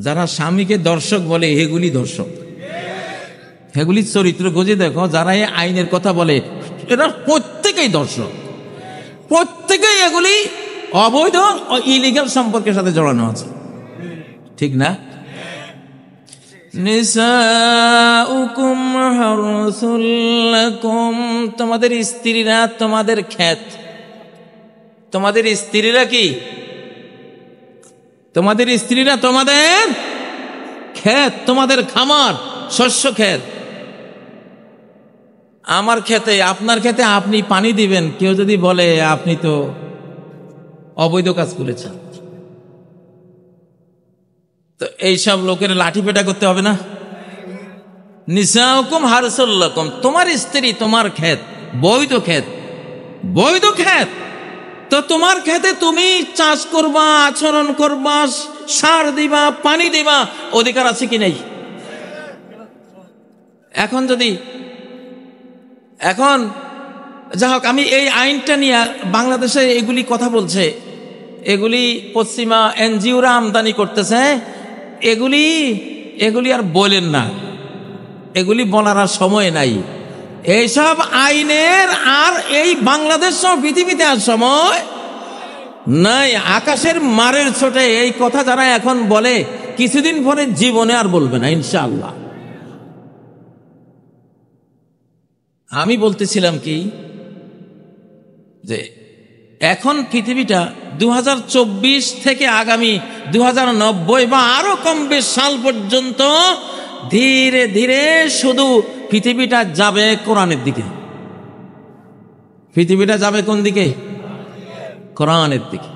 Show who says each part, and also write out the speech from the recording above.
Speaker 1: যারা স্বামীকে দর্শক বলে এগুলি দর্শক, এগুলি চরিত্র খুঁজে দেখো। যারা এই আইনের কথা বলে এরা প্রত্যেকেই দর্শক, প্রত্যেকেই এগুলি অবৈধ ও ইলিগাল সম্পর্কের সাথে জড়ানো আছে, ঠিক না? নিসাউকুম হারসুল লাকুম, তোমাদের স্ত্রীরা তোমাদের ক্ষেত। তোমাদের স্ত্রীরা কি? তোমাদের স্ত্রীরা তোমাদের ক্ষেত, তোমাদের খামার, শস্য ক্ষেত। আমার ক্ষেতে, আপনার ক্ষেতে আপনি পানি দিবেন, কেউ যদি বলে আপনি তো অবৈধ কাজ করেছেন, তো এইসব লোকের লাঠি পেটা করতে হবে না? নিসাউকুম হারসুল লাকুম, তোমার স্ত্রী তোমার ক্ষেত, বৈধ ক্ষেত, বৈধ ক্ষেত। তো তোমার ক্ষেতে তুমি চাষ করবা, আচরণ করবা, সার দিবা, পানি দিবা, অধিকার আছে কি নেই? এখন যদি এখন যা হোক, আমি এই আইনটা নিয়ে, বাংলাদেশে এগুলি কথা বলছে, এগুলি পশ্চিমা এনজিওরা আমদানি করতেছে, এগুলি আর বলেন না, এগুলি বলার আর সময় নাই। এইসব আইনের আর এই বাংলাদেশ সহ পৃথিবীতে আর সময় নাই। আকাশের মারের ছোটে এই কথা যারা এখন বলে, কিছুদিন পরে জীবনে আর বলবে না ইনশাআল্লাহ। আমি বলতেছিলাম কি, যে এখন পৃথিবীটা 2024 থেকে আগামী 2090 বা আরো কম বেশ সাল পর্যন্ত ধীরে ধীরে শুধু পৃথিবীটা যাবে কোরআনের দিকে। পৃথিবীটা যাবে কোন দিকে? কোরআনের দিকে।